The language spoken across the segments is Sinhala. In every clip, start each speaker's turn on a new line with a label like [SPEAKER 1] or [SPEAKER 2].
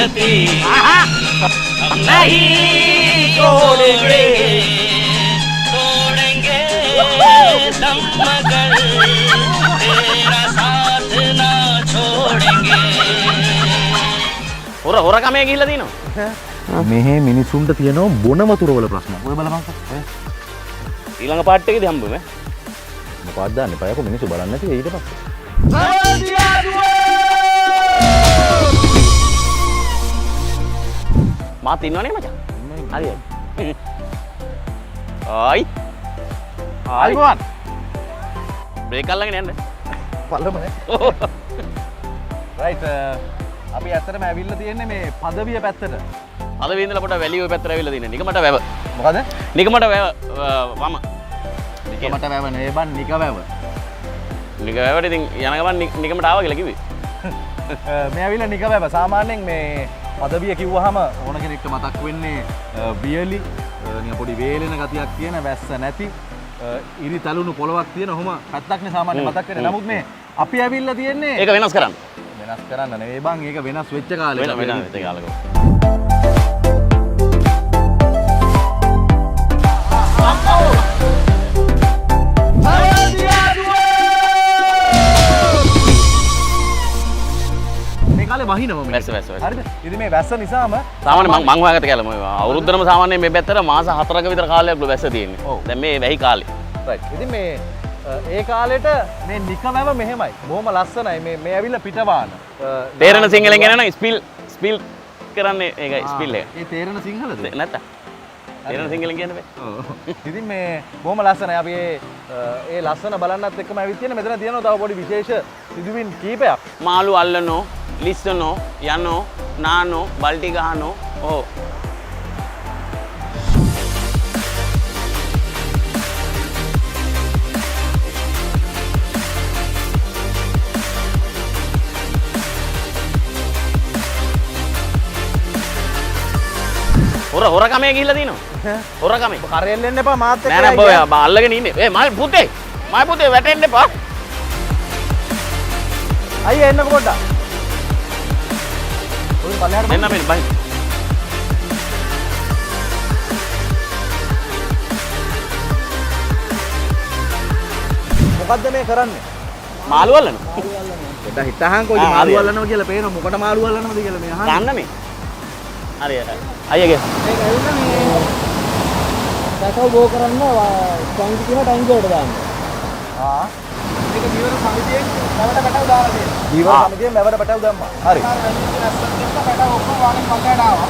[SPEAKER 1] दोस्ती हम नहीं छोड़ेंगे तोड़ेंगे दम मगर तेरा साथ ना छोड़ेंगे
[SPEAKER 2] හොර කමේ ගිහිල්ලා තිනවා
[SPEAKER 3] මෙහෙ මිනිසුන්ට තියෙනවා බොන වතුර වල ප්‍රශ්න. ඔය බලපන්කෝ.
[SPEAKER 2] ඊළඟ පාට් එකේදී හම්බුනේ
[SPEAKER 3] මොකක්ද දන්නේ පයකෝ මිනිස්සු බලන්නේ නැති ඊට පස්සේ.
[SPEAKER 2] මාත් ඉන්නවනේ මචං. හරියට. ආයි.
[SPEAKER 3] ආයිබෝන්.
[SPEAKER 2] බ්‍රේක් අල්ලගෙන යන්න.
[SPEAKER 3] පල්ලමනේ. රයිට් අපි ඇත්තටම ඇවිල්ලා තියෙන්නේ මේ පදවිය පැත්තට.
[SPEAKER 2] පදවිය ඉඳලා පොඩ වැලියෝ පැත්තට ඇවිල්ලා තියෙන්නේ. නිකමට වැව.
[SPEAKER 3] මොකද?
[SPEAKER 2] නිකමට වැව වම.
[SPEAKER 3] නිකමට වැව නේ බන් නික වැව.
[SPEAKER 2] නික වැවට ඉතින් යන ගමන් නිකමට ආවා කියලා කිව්වේ.
[SPEAKER 3] මේ ඇවිල්ලා නික වැව. සාමාන්‍යයෙන් මේ පදවිය කිව්වහම ඕන කෙනෙක්ට මතක් වෙන්නේ වියලි නිකන් පොඩි වේලෙන ගතියක් තියෙන වැස්ස නැති ඉරි තලුණු පොළවක් තියෙන ඔහොම පැත්තක්නේ සාමාන්‍ය මතක් වෙන්නේ. නමුත් මේ අපි ඇවිල්ලා තියෙන්නේ
[SPEAKER 2] ඒක වෙනස් කරන්න.
[SPEAKER 3] වෙනස් කරන්න නෙවෙයි බං ඒක වෙනස් වෙච්ච කාලෙක.
[SPEAKER 2] වෙනස් වෙච්ච කාලෙක.
[SPEAKER 3] මේ කාලේ වහිනවා
[SPEAKER 2] වැස්ස.
[SPEAKER 3] හරිද? ඉතින් මේ වැස්ස නිසාම
[SPEAKER 2] සාමාන්‍ය මං හොයාගත්ත කැලම අවුරුද්දටම සාමාන්‍යයෙන් මේ පැත්තට මාස 4ක විතර කාලයක් වැස්ස තියෙන්නේ. දැන් මේ වැහි කාලේ.
[SPEAKER 3] රයිට්. ඉතින් මේ ඒ කාලෙට මේ නිකමැව මෙහෙමයි. බොහොම ලස්සනයි. මේ ඇවිල්ලා පිටවාන.
[SPEAKER 2] තේරෙන සිංහලෙන් කියන නම් ස්පිල් කරන්නේ ඒකයි ස්පිල් එක.
[SPEAKER 3] ඒ තේරෙන සිංහලද?
[SPEAKER 2] නැත්තා. තේරෙන සිංහලෙන් කියන්න බෑ.
[SPEAKER 3] ඔව්. ඉතින් මේ බොහොම ලස්සනයි. අපි ඒ ලස්සන බලන්නත් එක්කම ඇවිත් තියෙන මෙතන තියෙනවා තව පොඩි විශේෂ සිදුවීම් කීපයක්.
[SPEAKER 2] මාළු අල්ලනෝ, ලිස්සනෝ, යනෝ, නානෝ, බල්ටි ගහනෝ. ඕ. හොර කමේ ගිහිල්ලා තිනවා හොර කමේ
[SPEAKER 3] කරෙල් එන්න එපා මාත් එක්ක
[SPEAKER 2] නෑ නෑ බෝ අල්ලගෙන ඉන්නේ ඒ මල් පුතේ වැටෙන්න එපා
[SPEAKER 3] අයියා එන්නකො පොඩ්ඩක් ඔය පල්ලෙහාට
[SPEAKER 2] එන්න මෙන්න බයි
[SPEAKER 3] මොකද්ද මේ කරන්නේ
[SPEAKER 2] මාළු අල්ලන
[SPEAKER 3] පොඩ්ඩක් හිතහංකෝ ඉතින් මාළු අල්ලනවා කියලා පේනවා මොකට මාළු අල්ලනවද කියලා මේ අහන්නේ
[SPEAKER 2] ගන්න මේ හරි අයියගේ
[SPEAKER 4] මේක ඇවිල්ලා මේ පැටව බෝ කරන්න ටැංකි කියන ටැංකි වලට දාන්න.
[SPEAKER 3] මේක දීවර සමිතියෙන් මැවට පැටව දාලා තියෙනවා. දීවර සමිතියෙන් මැවට පැටව දැම්මා. හරි. පැටව ඔක්කොම වාගෙන් පස්සට ආවා.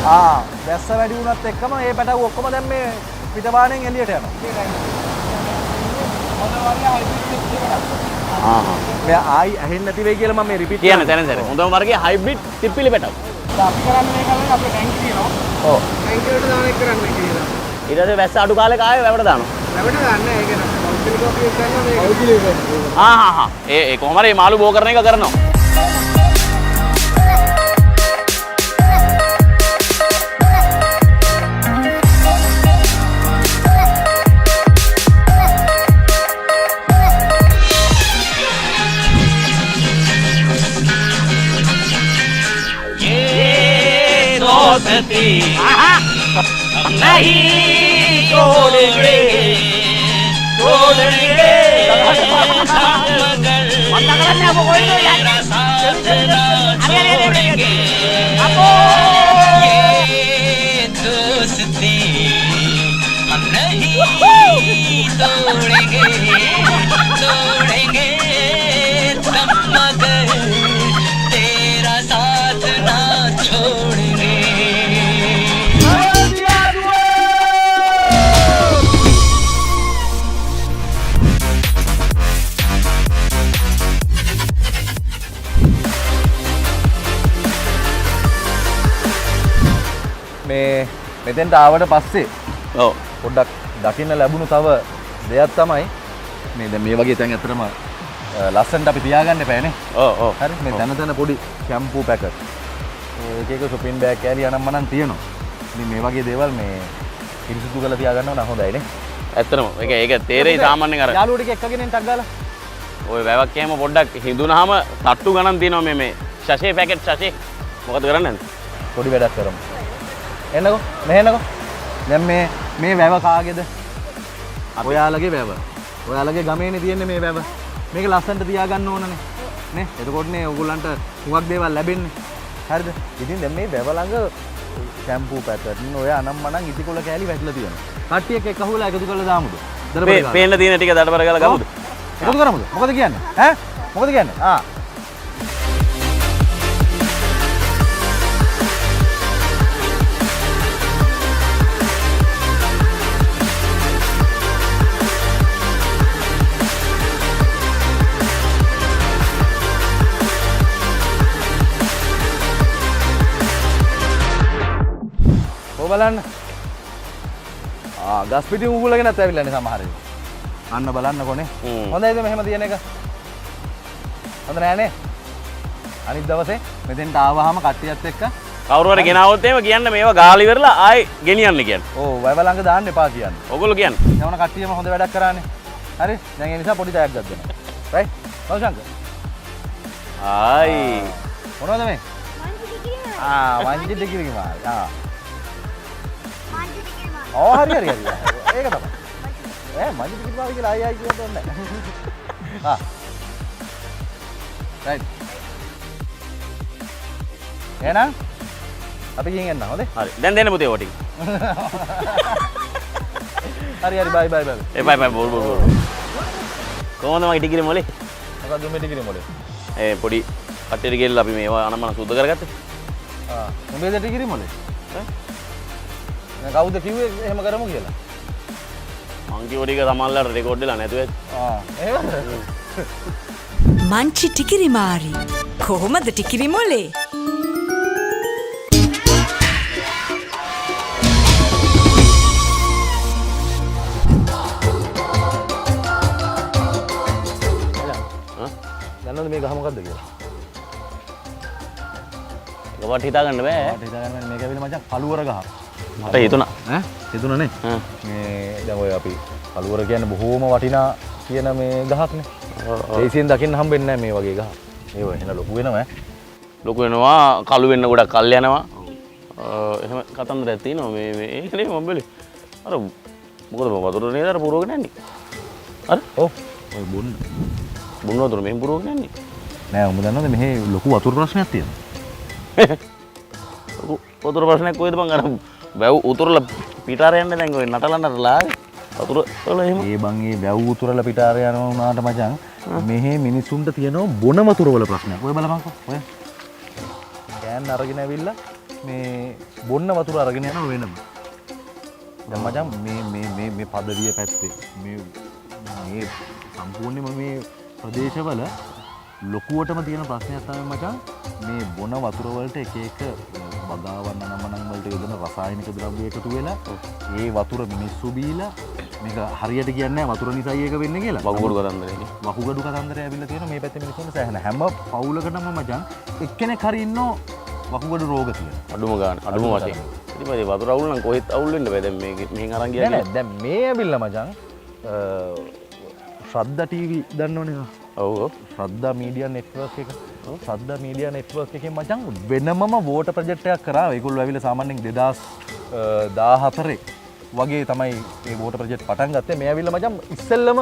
[SPEAKER 3] වැස්ස වැඩි වුණත් එක්කම මේ පැටව ඔක්කොම දැන් මේ පිටවාණෙන් එළියට යනවා. මේ ආයි ඇහෙන්නේ නැති වෙයි කියලා මම මේ රිපීට්
[SPEAKER 2] කියන්න තැන හොඳම වර්ගයේ හයිබ්‍රිඩ් තිප්පිලි පැටව.
[SPEAKER 4] අපි කරන්නේ මේක අපේ ටැංකි තියෙනවා.
[SPEAKER 3] ඔව්.
[SPEAKER 4] ටැංකි වලට දාන එක කරන්නේ කියලා.
[SPEAKER 2] ඊට පස්සේ වැස්ස අඩු කාලෙක ආයෙ වැවට දානවා.
[SPEAKER 4] වැවට දාන්න ඒක නෑ. පෞද්ගලිකව අපි කරනවා මේක. පෞද්ගලිකව.
[SPEAKER 2] ඒ කොහොම හරි මාළු බෝ කරන එක කරනවා. दोस्ती हम नहीं छोड़ेंगे मगर साथ ना छोड़ेंगे ये दोस्ती हम नहीं तोड़ेंगे तुम मगर तेरा साथ ना छोड़ेंगे
[SPEAKER 3] මේ මෙතෙන්ට ආවට පස්සේ
[SPEAKER 2] ඔව්
[SPEAKER 3] පොඩ්ඩක් දකින්න ලැබුණු තව දෙයක් තමයි මේ දැන් මේ වගේ තැන් ඇත්තටම ලස්සනට අපි තියාගන්න එපානේ.
[SPEAKER 2] ඔව්
[SPEAKER 3] හරි මේ දැන තැන පොඩි ෂැම්පූ පැකට් එක එක shopping bag කෑලි අනම්ම නම් තියෙනවා. ඉතින් මේ වගේ දේවල් මේ පිරිසිදු කරලා තියාගන්නව නම් හොඳයි නේ.
[SPEAKER 2] ඇත්තටම ඒක තේරෙයි සාමාන්‍යයෙන් අර
[SPEAKER 3] යාළුවෝ ටික එක්කගෙන එන්න ටක් ගාලා.
[SPEAKER 2] ඔය වැවක් එහෙම පොඩ්ඩක් හිඳුනහම තට්ටු ගණන් තියෙනවා මේ ෂෂේ පැකට් ෂෂේ මොකද කරන්නේ?
[SPEAKER 3] පොඩි වැඩක් කරමු. එන්නකෝ මෙහෙන්නකෝ. දැන් මේ වැව කාගේද? ඔයාලගේ වැව. ඔයාලගේ ගමේනේ තියෙන්නේ මේ වැව. මේක ලස්සනට තියාගන්න ඕනනේ. නේ? එතකොටනේ ඔයගොල්ලන්ට හුඟක් දේවල් ලැබෙන්නේ. හරිද? ඉතින් දැන් මේ වැව ළඟ ෂැම්පූ පැකට් ඔය අනම්මනම් ඉතිකොල කෑලි වැටලා තියෙනවා. කට්ටියක් එක්ක අහුවලා එකතු කරලා දාමුද?
[SPEAKER 2] පේන්න තියෙන ටික දඩබර කරලා ගමුද?
[SPEAKER 3] එකතු කරමුද? මොකද කියන්නේ? ඈ? මොකද කියන්නේ? ආ. බලන්න ගස් පිටි උගුලගෙනත් ඇවිල්ලානේ සමහර ඒවා. අන්න බලන්නකොනේ. හොඳයිද මෙහෙම තියෙන එක? හොඳ නෑනේ. අනිත් දවසේ මෙතෙන්ට ආවහම කට්ටියත් එක්ක
[SPEAKER 2] කවුරු හරි ගෙනාවොත් එහෙම කියන්න මේවා ගාලි ඉවරලා ආයි ගෙනියන්න කියන්නේ.
[SPEAKER 3] ඔව් වැව ළඟ දාන්න එපා කියන්නේ.
[SPEAKER 2] ඔයගොල්ලෝ කියන්නේ.
[SPEAKER 3] යවන කට්ටියම හොඳ වැඩක් කරානේ. හරි? දැන් ඒ නිසා පොඩි තෑග්ගක් දෙනවා. රයිට්? බෞෂංක.
[SPEAKER 2] ආයි.
[SPEAKER 3] මොනවද මේ? වංචි ටිකිරි මාල්. හරි හරි හරි. ඒක තමයි. මංජි ටිකිරි මාල් කියලා ආයි කියන්න ඕනේ නැහැ. රයිට්. එහෙනම් අපි ගිහින් එන්න හොඳේ?
[SPEAKER 2] හරි. දැන් දෙන්න පුතේ ඔටින්.
[SPEAKER 3] හරි හරි බයි බයි බයි.
[SPEAKER 2] බයි බෝල්. කොහොමද මගේ ටිකිරි මොලේ?
[SPEAKER 3] මොකක්ද මේ ටිකිරි මොලේ?
[SPEAKER 2] පොඩි කට්ටියට ගෙල්ල අපි මේවා අනම්මන සුද්ධ කරගත්තේ.
[SPEAKER 3] උඹේ ටිකිරි මොලේ? කවුද කිව්වේ එහෙම කරමු කියලා?
[SPEAKER 2] මං කිව්ව ටික සමහරවල්ලාට රෙකෝඩ් වෙලා නැතුව ඇති.
[SPEAKER 3] එහෙමද?
[SPEAKER 5] මංචි ටිකිරි මාරි. කොහොමද ටිකිරි මොලේ?
[SPEAKER 3] දන්නවද මේ ගහ මොකද්ද කියලා?
[SPEAKER 2] ඒකට හිතාගන්න බෑ.
[SPEAKER 3] හිතාගන්න මේක ඇවිල්ලා මචං කළුවර ගහ.
[SPEAKER 2] මට හිතුණා.
[SPEAKER 3] හිතුණානේ. මේ දැන් ඔය අපි කළුවර කියන්නේ බොහෝම වටිනා කියන මේ ගහක්නේ. දේශයෙන් දකින්න හම්බෙන්නේ නැහැ මේ වගේ ගහ. ඒව එහෙන ලොකු වෙනවා ඈ.
[SPEAKER 2] ලොකු වෙනවා, කළු වෙන්න ගොඩක් කල් යනවා. එහෙම කතන්දරයක් තියෙනවා මේ ඒකනේ මම බැලුවේ. අර මොකද වතුර නේද අර පුරවගෙන යන්නේ. අර
[SPEAKER 3] ඔව්. ඔය බොන්න
[SPEAKER 2] වතුර මෙහෙම පුරවගෙන යන්නේ.
[SPEAKER 3] නෑ උඹ දන්නවද මෙහි ලොකු වතුර ප්‍රශ්නයක් තියෙනවා.
[SPEAKER 2] ලොකු වතුර ප්‍රශ්නයක් කොහෙද බං අර වැව් උතුරලා පිටාර යන්නේ දැන් ඔය නටලන්නටලා වතුර වල එහෙම.
[SPEAKER 3] ඒ බං ඒ වැව් උතුරලා පිටාර යනවා උනාට මචං මෙහි මිනිසුන්ට තියෙනවා බොන වතුර වල ප්‍රශ්නයක්. ඔය බලපන්කෝ. ඔය කෑන් අරගෙන ඇවිල්ලා මේ බොන්න වතුර අරගෙන යනවා වෙනම. දැන් මචං මේ පදවිය පැත්තේ මේ සම්පූර්ණයෙන්ම මේ ප්‍රදේශවල ලොකුවටම තියෙන ප්‍රශ්නයක් තමයි මචං මේ බොන වතුර වලට එක එක බදාවන් අනම්මනම් වලට යොදන රසායනික ද්‍රව්‍ය එකතු වෙලා ඒ වතුර මිනිස්සු බීලා මේක හරියට කියන්නේ නැහැ වතුර නිසායි ඒක වෙන්නේ කියලා.
[SPEAKER 2] වකුගඩු කතන්දරේ.
[SPEAKER 3] වකුගඩු කතන්දරය ඇවිල්ලා තියෙන මේ පැත්තේ මිනිස්සුන්ට සෑහෙන හැම පවුලකටම මචං එක්කෙනෙක් හරි ඉන්නෝ වකුගඩු රෝග තියෙන.
[SPEAKER 2] අඩුම ගන්න අඩුම වශයෙන්. ඉතින් මේ වතුර අවුල් නම් කොහෙත් අවුල් වෙන්න බෑ දැන් මේක මෙහෙන් අරන් ගියා
[SPEAKER 3] නෑ දැන් මේ ඇවිල්ලා මචං ශ්‍රද්ධා ටීවී දන්නවනේ.
[SPEAKER 2] ඔව්
[SPEAKER 3] ශ්‍රද්ධා මීඩියා නෙට්වර්ක් එක. ශ්‍රද්ධා මීඩියා නෙට්වර්ක් එකෙන් මචං වෙනමම වෝටර් ප්‍රොජෙක්ට් එකක් කරා. ඒගොල්ලෝ ඇවිල්ලා සාමාන්‍යයෙන් 2014 වගේ තමයි මේ වෝටර් ප්‍රොජෙක්ට් පටන් ගත්තේ. මේ ඇවිල්ලා මචං ඉස්සෙල්ලම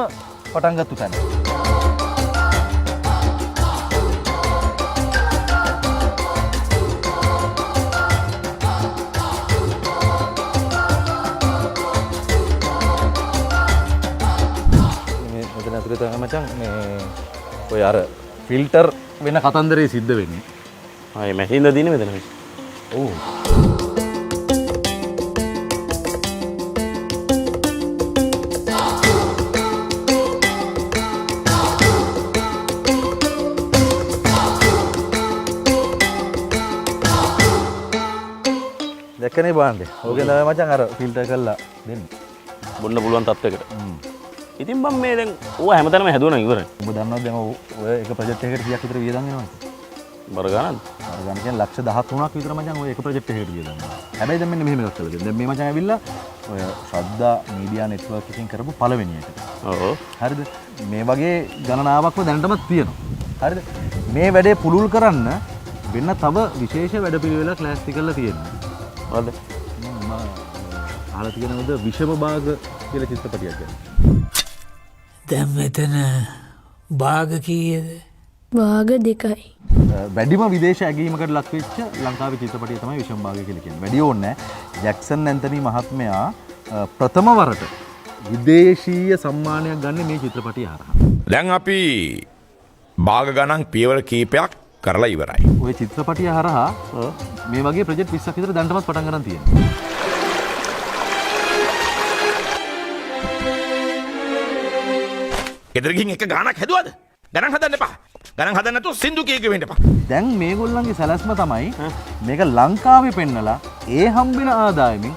[SPEAKER 3] පටන් ගත්තු තැන. මචං මේ ඔය අර ෆිල්ටර් වෙන කතන්දරේ සිද්ධ වෙන්නේ.
[SPEAKER 2] ආ මේ මැෂින් ද දිනේ මෙතන.
[SPEAKER 3] ඔව්. දැක්කනේ බාන්නේ. ඕකෙන් තමයි මචං අර ෆිල්ටර් කරලා දෙන්නේ.
[SPEAKER 2] බොන්න පුළුවන් තත්යකට. ඉතින් මම මේ දැන් ඕවා හැමතැනම හැදුවනම් ඉවරයි.
[SPEAKER 3] ඔබ දන්නවද දැන් ඔය එක ප්‍රොජෙක්ට් එකකට කීයක් විතර වියදම් වෙනවද?
[SPEAKER 2] බර ගන්නද?
[SPEAKER 3] බර ගන්න කියන්නේ ලක්ෂ 13ක් විතර මචං ඔය එක ප්‍රොජෙක්ට් එකකට වියදම් වෙනවා. හැබැයි දැන් මෙන්න මෙහෙම එකක් කරලා දෙන්න. දැන් මේ මචං ඇවිල්ලා ඔය ශ්‍රද්ධා මීඩියා නෙට්වර්ක් එකකින් කරපු පළවෙනි එක.
[SPEAKER 2] ඔව්.
[SPEAKER 3] හරිද? මේ වගේ ගණනාවක්ම දැනටමත් තියෙනවා. හරිද? මේ වැඩේ පුළුල් කරන්න වෙන්න තව විශේෂ වැඩපිළිවෙලක් ලෑස්ති කරලා තියෙනවා.
[SPEAKER 2] මොකද්ද?
[SPEAKER 3] මම අහලා තියෙනවද විෂම භාග කියලා චිත්‍රපටියක් ගැන?
[SPEAKER 6] දැන් මෙතන භාග කීයද?
[SPEAKER 7] භාග 2යි.
[SPEAKER 3] වැඩිම විදේශ ඇගීමකට ලක් වෙච්ච ලංකාවේ චිත්‍රපටිය තමයි විෂම භාගය කියලා කියන්නේ. වැඩි ඕනේ නැහැ. ජැක්සන් ඇන්තනි මහත්මයා ප්‍රථම වරට විදේශීය සම්මානයක් ගන්න මේ චිත්‍රපටිය හරහා.
[SPEAKER 8] දැන් අපි භාග ගණන් පියවර කීපයක් කරලා ඉවරයි.
[SPEAKER 3] ওই චිත්‍රපටිය හරහා මේ වගේ ප්‍රොජෙක්ට් 20ක් විතර දැනටමත් පටන් ගන්න තියෙනවා.
[SPEAKER 8] ගෙදර ගිහින් එක ගානක් හැදුවද? ගණන් හදන්න එපා. ගණන් හදන්න නැතුව සින්දු කීක වෙන්න එපා.
[SPEAKER 3] දැන් මේගොල්ලන්ගේ සැලැස්ම තමයි මේක ලංකාවේ පෙන්නලා ඒ හම්බෙන ආදායමින්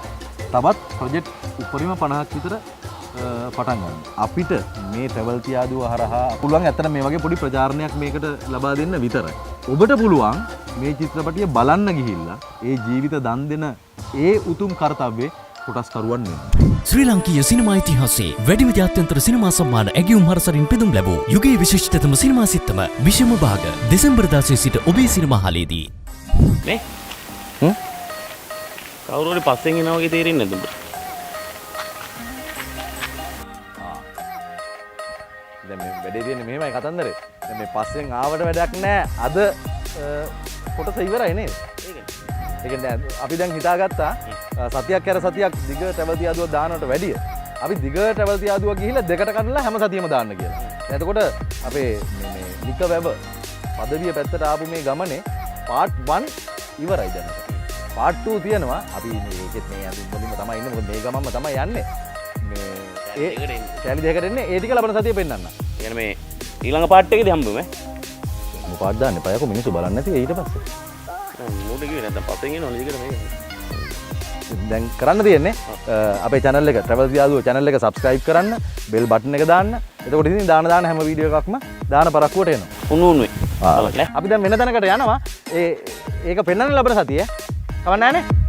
[SPEAKER 3] තවත් ප්‍රොජෙක්ට් උපරිම 50ක් විතර පටන් ගන්න. අපිට මේ ට්‍රැවල් තියාදුව හරහා පුළුවන් ඇත්තට මේ වගේ පොඩි ප්‍රචාරණයක් මේකට ලබා දෙන්න විතරයි. ඔබට පුළුවන් මේ චිත්‍රපටිය බලන්න ගිහිල්ලා ඒ ජීවිත දන් දෙන ඒ උතුම් කාර්යය කොටස්කරුවන් වෙන්න.
[SPEAKER 9] ශ්‍රී ලංකීය සිනමා ඉතිහාසයේ වැඩිම ජාත්‍යන්තර සිනමා සම්මාන ඇගයුම් හරසරින් පිදුම් ලැබූ යුගයේ විශිෂ්ටතම සිනමා සිත්තම විෂම භාග දෙසැම්බර් 16 සිට ඔබේ සිනමා හාලේදී.
[SPEAKER 2] නේ? කවුරු හරි පස්සෙන් එනවා වගේ තේරෙන්නේ නැද්ද උඹට?
[SPEAKER 3] දැන් මේ වැඩේ තියෙන්නේ මෙහෙමයි කතන්දරේ. දැන් මේ පස්සෙන් ආවට වැඩක් නැහැ. අද කොටස ඉවරයි නේද? ඒ කියන්නේ අපි දැන් හිතාගත්තා සතියක් කර සතියක් දිග ට්‍රැවල් තියාදුවක් දානවට වැඩිය අපි දිග ට්‍රැවල් තියාදුවක් ගිහිල්ලා දෙකට කඩලා හැම සතියෙම දාන්න කියලා. එතකොට අපේ මේ නික වෙබ් පදවිය පැත්තට ආපු මේ ගමනේ part 1 ඉවරයි දැන්. part 2 තියෙනවා. අපි මේකෙත් මේ අදින් මුලින්ම තමයි ඉන්නේ. මොකද මේ ගමන්ම තමයි යන්නේ. මේ ඒ කැලි දෙකකට එන්නේ. ඒ ටික ලබන සතියේ පෙන්නන්න.
[SPEAKER 2] ඒ කියන්නේ මේ ඊළඟ පාර්ට් එකේදී හම්බෙමු ඈ.
[SPEAKER 3] මොකක් පාඩ් දාන්න එපා. යකෝ මිනිස්සු බලන්නේ නැති ඊට පස්සේ.
[SPEAKER 2] මූට කිව්වේ නැත්නම් පස්සෙන් එනවනේ දිගට මේක.
[SPEAKER 3] දැන් කරන්න තියෙන්නේ අපේ channel එක travel තියාදුව channel එක subscribe කරන්න bell button එක දාන්න. එතකොට ඉතින් දාන හැම වීඩියෝ එකක්ම දාන පරක්කුවට එනවා.
[SPEAKER 2] උණු උණුවේ.
[SPEAKER 3] අපි දැන් වෙන තැනකට යනවා. ඒක පෙන්වන්න ලබන සතියේ. කවන්න නැහනේ.